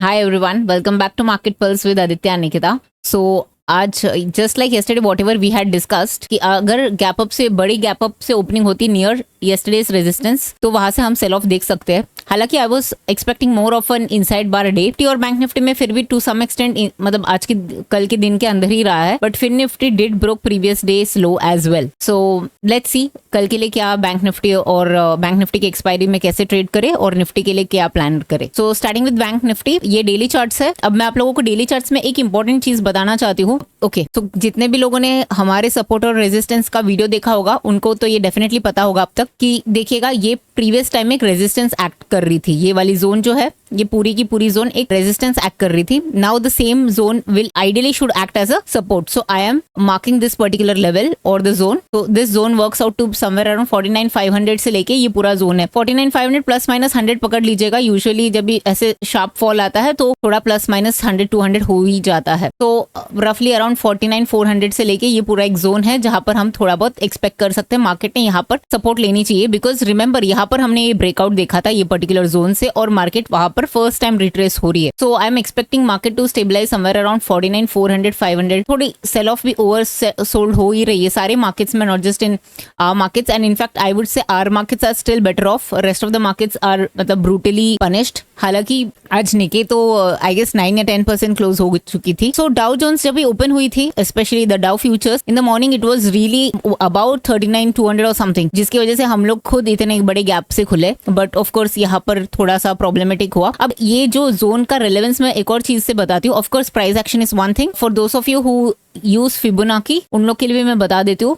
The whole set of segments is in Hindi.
Hi everyone, welcome back to Market Pulse with Aditya and Nikita. So आज just like yesterday whatever we had discussed कि अगर गैप अप से बड़ी गैप अप से ओपनिंग होती नियर येस्टरडेज रेजिस्टेंस तो वहां से हम सेल ऑफ देख सकते हैं. हालांकि आई was expecting more of an inside bar day. Nifty और बैंक निफ्टी में फिर भी टू सम एक्सटेंट मतलब आज की कल के दिन के अंदर ही रहा है, बट फिर Nifty did broke previous day low as well. So let's see कल के लिए क्या बैंक निफ्टी और बैंक निफ्टी की एक्सपायरी में कैसे ट्रेड करे और निफ्टी के लिए क्या प्लान करे. So starting with bank Nifty, ये डेली चार्ट्स है. अब मैं आप लोगों को डेली चार्ट्स में एक इंपॉर्टेंट चीज बताना चाहती हूँ. ओके, तो जितने भी लोगों ने हमारे सपोर्ट और रेजिस्टेंस का वीडियो देखा होगा उनको तो ये डेफिनेटली पता होगा अब तक कि देखिएगा ये प्रीवियस टाइम एक रेजिस्टेंस एक्ट कर रही थी. ये वाली जोन जो है ये पूरी की पूरी जोन एक रेजिस्टेंस एक्ट कर रही थी. Now the same zone will ideally should act as a support. So I am marking this particular level और द जोन. तो this zone works out to somewhere around 49,500 से लेके ये पूरा जोन है. 49,500 प्लस माइनस 100 पकड़ लीजिएगा. यूजुअली जब भी ऐसे शार्प फॉल आता है तो थोड़ा प्लस माइनस 100-200 हो ही जाता है. तो रफली अराउंड 49,400 से लेके ये पूरा एक जोन है जहां पर हम थोड़ा बहुत एक्सपेक्ट कर सकते हैं मार्केट ने यहाँ पर सपोर्ट लेनी चाहिए. बिकॉज रिमेंबर यहाँ पर हमने ये ब्रेकआउट देखा था ये पर्टिकुलर जोन से और मार्केट वहां पर फर्स्ट टाइम रिट्रेस हो रही है. So I am expecting market to stabilize somewhere around 49,400-500. थोड़ी सेल ऑफ भी ओवर सोल्ड हो ही रही है सारे मार्केट्स में, not just in markets. And in fact I would say our markets are still better off. Rest of the markets are मतलब ब्रूटली पनिश्ड. हालांकि आज निके तो आई गेस 9 या 10% क्लोज हो चुकी थी. सो डाउ जोन्स जब भी ओपन हुई थी, specially the Dow futures, in the morning it was really about 39,200 और समथिंग, जिसकी वजह से हम लोग खुद इतने बड़े गैप से खुले. बट ऑफ कोर्स यहाँ पर थोड़ा सा प्रॉब्लमेटिक हुआ. अब ये जो जोन का रिलेवेंस मैं एक और चीज से बताती हूँ. Of course price action is one thing. For those of you who use Fibonacci, उन लोग के लिए भी मैं बता देती हूँ.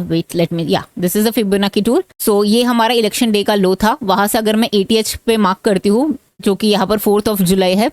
Wait let me, yeah this is a Fibonacci tool. So ये हमारा इलेक्शन डे का लो था. वहां से अगर मैं ATH पे मार्क करती हूँ जो कि यहाँ पर 4th of July है.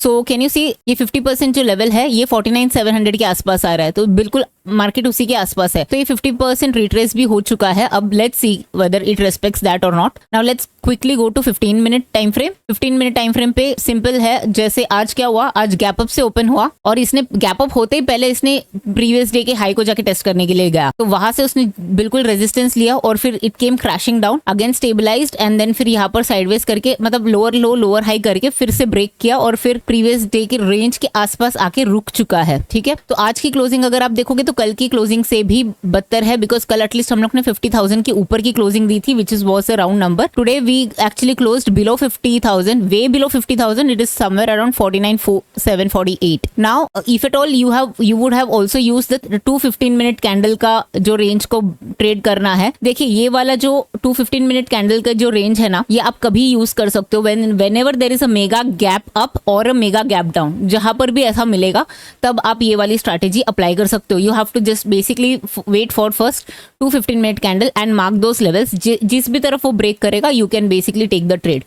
सो कैन यू सी ये 50% जो लेवल है ये 49,700 के आसपास आ रहा है. तो बिल्कुल मार्केट उसी के आसपास है. तो ये 50% रिट्रेस भी हो चुका है. अब let's see whether it respects that और not. Now let's quickly go to 15 minute time frame. 15 minute time frame पे सिंपल है. जैसे आज क्या हुआ, आज गैप अप से ओपन हुआ और इसने गैप अप होते ही पहले इसने प्रीवियस डे के हाई को जाके टेस्ट करने के लिए गया. तो वहां से उसने बिल्कुल रेजिस्टेंस लिया और फिर it came crashing down again, stabilised and then फिर यहाँ पर साइडवेज करके मतलब लोअर लो लोअर हाई करके फिर से ब्रेक किया और फिर प्रीवियस डे के रेंज के आसपास आके रुक चुका है. ठीक है, तो आज की क्लोजिंग अगर आप देखोगे तो कल की क्लोजिंग से भी बदतर है. बिकॉज कल एटलीस्ट हम लोग ने 50,000 के ऊपर की क्लोजिंग दी थी which is was a round number. Today we actually closed below 50,000, way below 50,000. It is somewhere around 49,748. Now if at all you would have also used the 215 minute candle का जो रेंज को ट्रेड करना है. देखिए ये वाला जो 215 मिनट कैंडल का जो रेंज है ना, ये आप कभी यूज कर सकते हो whenever there is a mega gap up और अ मेगा गैप डाउन. जहां पर भी ऐसा मिलेगा तब आप ये वाली स्ट्रैटेजी अप्लाई कर सकते हो. You have to just basically wait for first 215 minute candle and mark those levels. जिस भी तरफ वो ब्रेक करेगा you can basically take the trade.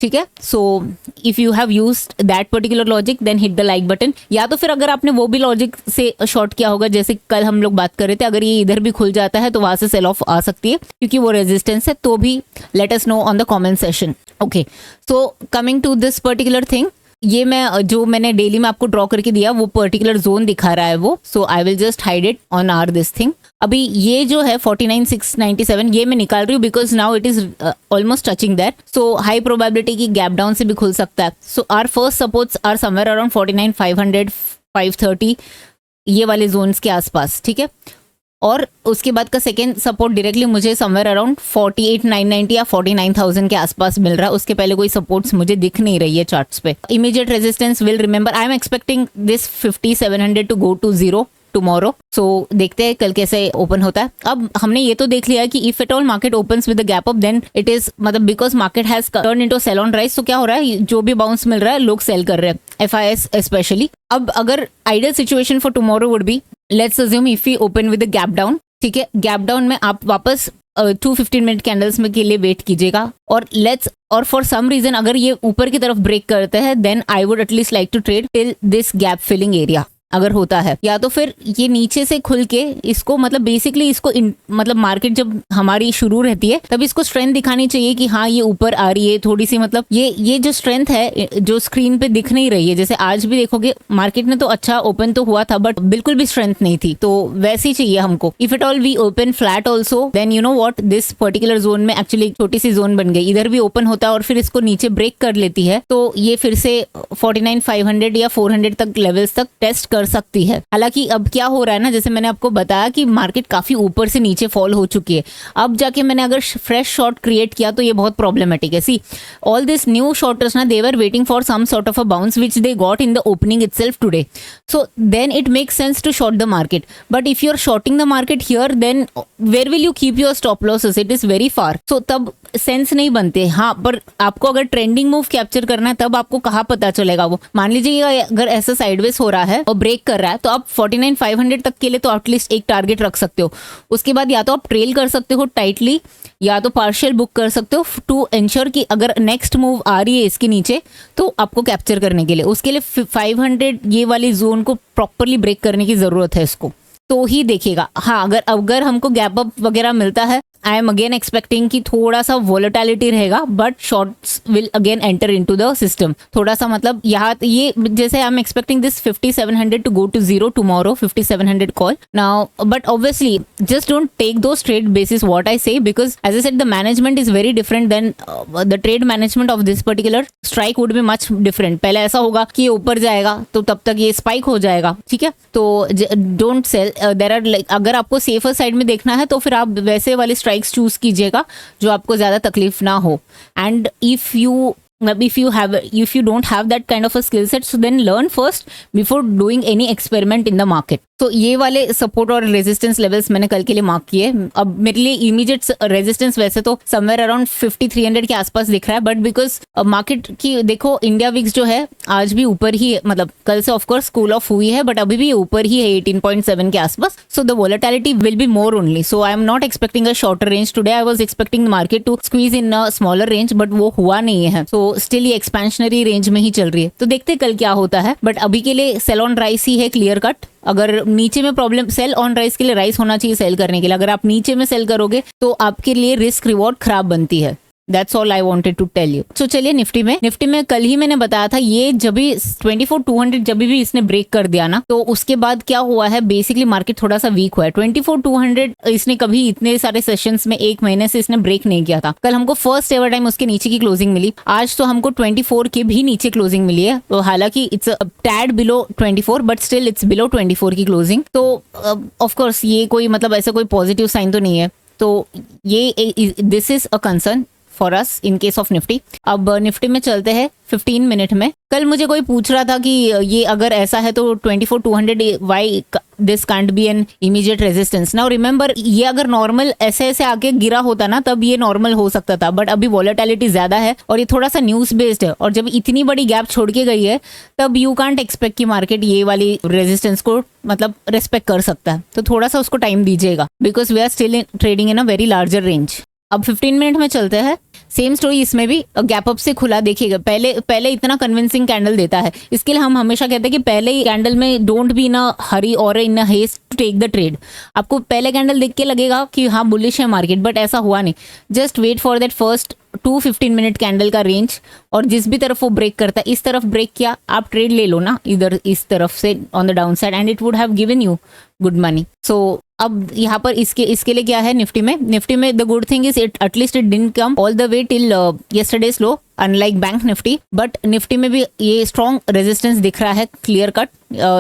ठीक है, so if you have used that particular logic then hit the like button. या तो फिर अगर आपने वो भी लॉजिक से शॉर्ट किया होगा जैसे कल हम लोग बात कर रहे थे, अगर ये इधर भी खुल जाता है तो वहां से सेल ऑफ आ सकती है क्योंकि वो रेजिस्टेंस है. तो भी let us know on the comment session. Okay, so coming to this particular thing, ये मैं जो मैंने डेली में आपको ड्रॉ करके दिया वो पर्टिकुलर जोन दिखा रहा है वो. So I will just hide it on our this thing. अभी ये जो है 49,697 ये मैं निकाल रही हूँ because now it is almost touching that. So high probability की गैप डाउन से भी खुल सकता है. So our first supports are somewhere around 49,500, 530 ये वाले जोन्स के आसपास. ठीक है, और उसके बाद का सेकेंड सपोर्ट डायरेक्टली मुझे समवेयर अराउंड 48,990 या 49,000 के आसपास मिल रहा है. उसके पहले कोई सपोर्ट्स मुझे दिख नहीं रही है चार्ट्स पे. Immediate resistance will remember I am expecting this 50,700 to go to 0 tomorrow. So देखते हैं कल कैसे ओपन होता है. अब हमने ये तो देख लिया कि if at all market opens with the gap up then it is मतलब because market has turn into sell on rise. तो क्या हो रहा है, जो भी बाउंस मिल रहा है लोग सेल कर रहे हैं, FIS स्पेशली. अब अगर ideal situation for tomorrow would be, let's assume if we open with the gap down. ठीक है, गैप डाउन में आप वापस 215 मिनट कैंडल्स में के लिए वेट कीजिएगा और फॉर सम रीजन अगर ये ऊपर की तरफ ब्रेक करते हैं then I would at least like to trade till this gap filling area. अगर होता है, या तो फिर ये नीचे से खुल के इसको मतलब बेसिकली इसको मतलब मार्केट जब हमारी शुरू रहती है तब इसको स्ट्रेंथ दिखानी चाहिए कि हाँ ये ऊपर आ रही है थोड़ी सी, मतलब ये जो स्ट्रेंथ है जो स्क्रीन पे दिख नहीं रही है, जैसे आज भी देखोगे मार्केट ने तो अच्छा ओपन तो हुआ था बट बिल्कुल भी स्ट्रेंथ नहीं थी, तो वैसे चाहिए हमको। If it all we open flat also then you know what, this particular zone में एक्चुअली छोटी सी जोन बन गई, इधर भी ओपन होता है और फिर इसको नीचे ब्रेक कर लेती है तो ये फिर से 49,500 या 400 तक लेवल्स तक टेस्ट कर सकती है। हालांकि अब क्या हो रहा है ना, जैसे मैंने आपको बताया कि मार्केट काफी ऊपर से नीचे फॉल हो चुकी है, अब जाके मैंने अगर फ्रेश शॉर्ट क्रिएट किया तो ये बहुत प्रॉब्लमेटिक है। See all this new shorters ना, they were waiting for some sort of a bounce which they got in the opening itself today, so then it makes sense to short the market, but if you are shorting the market here then where will you keep your stop losses, it is very far, so तब सेंस नहीं बनते। हाँ, पर आपको अगर ट्रेंडिंग मूव कैप्चर करना है तब आपको कहाँ पता चलेगा वो, मान लीजिए अगर ऐसा साइडवेज हो रहा है और ब्रेक कर रहा है तो आप 49,500 तक के लिए तो एटलीस्ट एक टारगेट रख सकते हो, उसके बाद या तो आप ट्रेल कर सकते हो टाइटली या तो पार्शियल बुक कर सकते हो टू एंश्योर कि अगर नेक्स्ट मूव आ रही है इसके नीचे तो आपको कैप्चर करने के लिए, उसके लिए 500 ये वाली जोन को प्रॉपरली ब्रेक करने की जरूरत है इसको, तो ही देखिएगा। हाँ, अगर हमको गैप अप वगैरह मिलता है, आई एम अगेन एक्सपेक्टिंग कि थोड़ा सा वोलेटिलिटी रहेगा but shorts will again enter into the system, थोड़ा सा मतलब यहाँ ये जैसे I am expecting this 5700 to go to zero tomorrow, 5700 call now, but obviously just don't take those trade basis what I say, because as I said the management is very different then the trade management of this particular strike would be much different. पहले ऐसा होगा कि ये ऊपर जाएगा तो तब तक ये स्पाइक हो जाएगा, ठीक है, तो don't sell, there are like अगर आपको सेफर साइड में देखना है तो फिर आप वैसे वाले स्ट्राइक्स चूज कीजिएगा जो आपको ज्यादा तकलीफ ना हो, and if you don't have that kind of a skill set, so then learn first before doing any experiment in the market. तो ये वाले सपोर्ट और रेजिस्टेंस लेवल्स मैंने कल के लिए मार्क किए। अब मेरे लिए इमीडिएट रेजिस्टेंस वैसे तो समवेयर अराउंड 5300 के आसपास दिख रहा है, बट बिकॉज मार्केट की देखो इंडिया विक्स जो है आज भी ऊपर ही है, मतलब कल से ऑफकोर्स कूल ऑफ हुई है बट अभी भी ऊपर ही है 18.7 के आसपास, so the volatility will be more only, so I am not expecting a shorter range today, I was expecting market to squeeze in a smaller range but वो हुआ नहीं है, सो स्टिल ये एक्सपेंशनरी रेंज में ही चल रही है, तो देखते कल क्या होता है, बट अभी के लिए सेल ऑन राइस ही है क्लियर कट। अगर नीचे में प्रॉब्लम, सेल ऑन राइस के लिए राइस होना चाहिए सेल करने के लिए, अगर आप नीचे में सेल करोगे तो आपके लिए रिस्क रिवॉर्ड खराब बनती है। That's all I wanted to tell you. So चलिए निफ्टी में कल ही मैंने बताया था ये जब भी 24,200 जब भी इसने ब्रेक कर दिया ना तो उसके बाद क्या हुआ है, बेसिकली मार्केट थोड़ा सा वीक हुआ है। 24,200 इसने कभी इतने सारे सेशंस में एक महीने से इसने ब्रेक नहीं किया था। कल हमको फर्स्ट एवर टाइम उसके नीचे की क्लोजिंग मिली, आज तो हमको 24 के भी नीचे क्लोजिंग मिली है, तो हालांकि it's tad below 24 but still it's below 24 की क्लोजिंग, तो ऑफ कोर्स ये कोई मतलब ऐसा कोई पॉजिटिव साइन तो नहीं है, तो ये this is a concern for us in case of Nifty. अब निफ्टी में चलते हैं 15 मिनट में। कल मुझे कोई पूछ रहा था कि ये अगर ऐसा है तो 24,200 why this can't be an immediate resistance. Now remember ये अगर नॉर्मल ऐसे ऐसे आके गिरा होता ना तब ये नॉर्मल हो सकता था, बट अभी वॉलेटिलिटी ज्यादा है और ये थोड़ा सा न्यूज बेस्ड है, और जब इतनी बड़ी गैप छोड़ के गई है तब यू कांट एक्सपेक्ट कि मार्केट ये वाली रेजिस्टेंस को मतलब रेस्पेक्ट कर सकता है, तो थोड़ा सा उसको टाइम दीजिएगा because we are still trading in a very larger range. अब 15 मिनट में चलते हैं, सेम स्टोरी इसमें भी गैप अप से खुला, देखिएगा पहले इतना कन्विंसिंग कैंडल देता है, इसके लिए हम हमेशा कहते हैं कि पहले ही कैंडल में don't be in a hurry और in a haste to take the trade. आपको पहले कैंडल देख के लगेगा कि हाँ बुलिश है मार्केट, बट ऐसा हुआ नहीं, just wait for that first 2-15 minute candle का रेंज, और जिस भी तरफ वो ब्रेक करता है, इस तरफ ब्रेक किया आप ट्रेड ले लो ना इधर इस तरफ से on the down side and it would have given you good money. So अब यहाँ पर इसके लिए क्या है निफ्टी में the good thing is it at least it didn't come all the way till yesterday's low unlike bank Nifty, but Nifty में भी ये स्ट्रॉन्ग रेजिस्टेंस दिख रहा है क्लियर कट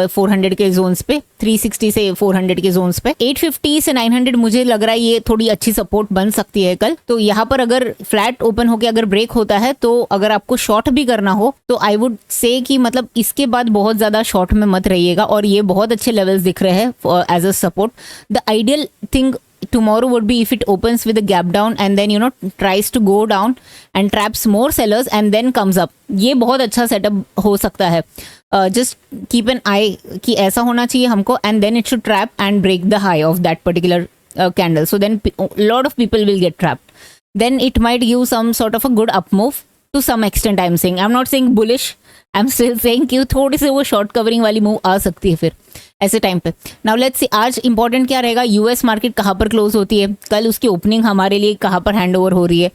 400 के जोन्स पे, 360 से 400 के जोन्स पे, 850 से 900 मुझे लग रहा है ये थोड़ी अच्छी सपोर्ट बन सकती है कल। तो यहाँ पर अगर फ्लैट ओपन होके अगर ब्रेक होता है तो अगर आपको शॉर्ट भी करना हो तो आई वुड से कि मतलब इसके बाद बहुत ज्यादा शॉर्ट में मत रहिएगा, और ये बहुत अच्छे लेवल्स दिख रहे हैं as a support. The ideal thing tomorrow would be if it opens with a gap down and then tries to go down and traps more sellers and then comes up, ये बहुत अच्छा सेटअप हो सकता है। just keep an eye कि ऐसा होना चाहिए हमको, and then it should trap and break the high of that particular candle, so then lot of people will get trapped, then it might give some sort of a good up move to some extent I am saying, I am not saying bullish, I am still saying कि थोड़ी सी वो शॉर्ट कवरिंग वाली मूव आ सकती है फिर ऐसे टाइम पे। नाउ लेट्स सी आज इंपॉर्टेंट क्या रहेगा, यूएस मार्केट कहाँ पर क्लोज होती है, कल उसकी ओपनिंग हमारे लिए कहाँ पर हैंड ओवर हो रही है।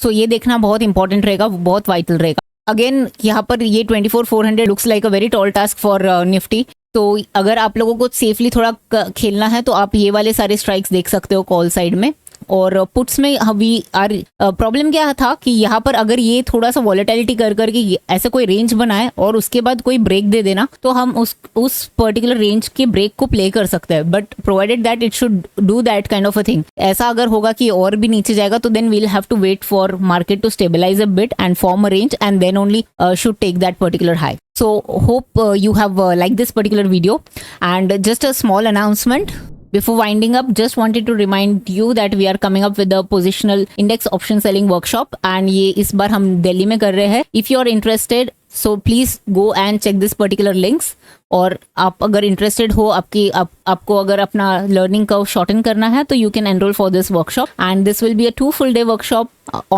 सो ये देखना बहुत इंपॉर्टेंट रहेगा, बहुत वाइटल रहेगा। अगेन यहाँ पर ये 24,400 looks like a very tall task for Nifty. तो अगर आप लोगों को सेफली थोड़ा खेलना है तो आप ये वाले सारे स्ट्राइक्स देख सकते हो कॉल साइड में। और पुट्स में वी आर प्रॉब्लम क्या था कि यहाँ पर अगर ये थोड़ा सा वॉलेटिलिटी कर करके ऐसे कोई रेंज बनाए और उसके बाद कोई ब्रेक दे देना तो हम उस पर्टिकुलर रेंज के ब्रेक को प्ले कर सकते हैं, but provided that it should do that kind of a thing. ऐसा अगर होगा कि और भी नीचे जाएगा तो then we'll have to wait for market to stabilise a bit and form a range and then only should take that particular high. So hope you have liked this particular video, and just a small announcement before winding up, just wanted to remind you that we are coming up with a positional index option selling workshop, and ये इस बार हम दिल्ली में कर रहे हैं। If you are interested, so please go and check this particular links। और आप अगर इंटरेस्टेड हो, आपको अगर अपना लर्निंग कर्व शॉर्टन करना है तो you can enrol for this workshop, and this will be a 2 full day workshop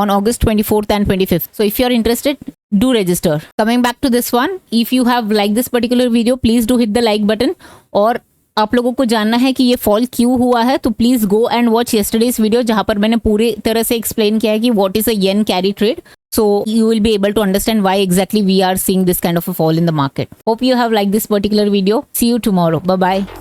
on August 24th and 25th. So if you are interested, do register. Coming back to this one, if you have liked this particular video, please do hit the like button। और आप लोगों को जानना है कि ये फॉल क्यों हुआ है तो please go and watch yesterday's video, जहां पर मैंने पूरी तरह से एक्सप्लेन किया है कि what is a yen carry trade. So you will be able to understand why exactly we are seeing this kind of a fall in the market. Hope you have liked this particular video. See you tomorrow. Bye bye.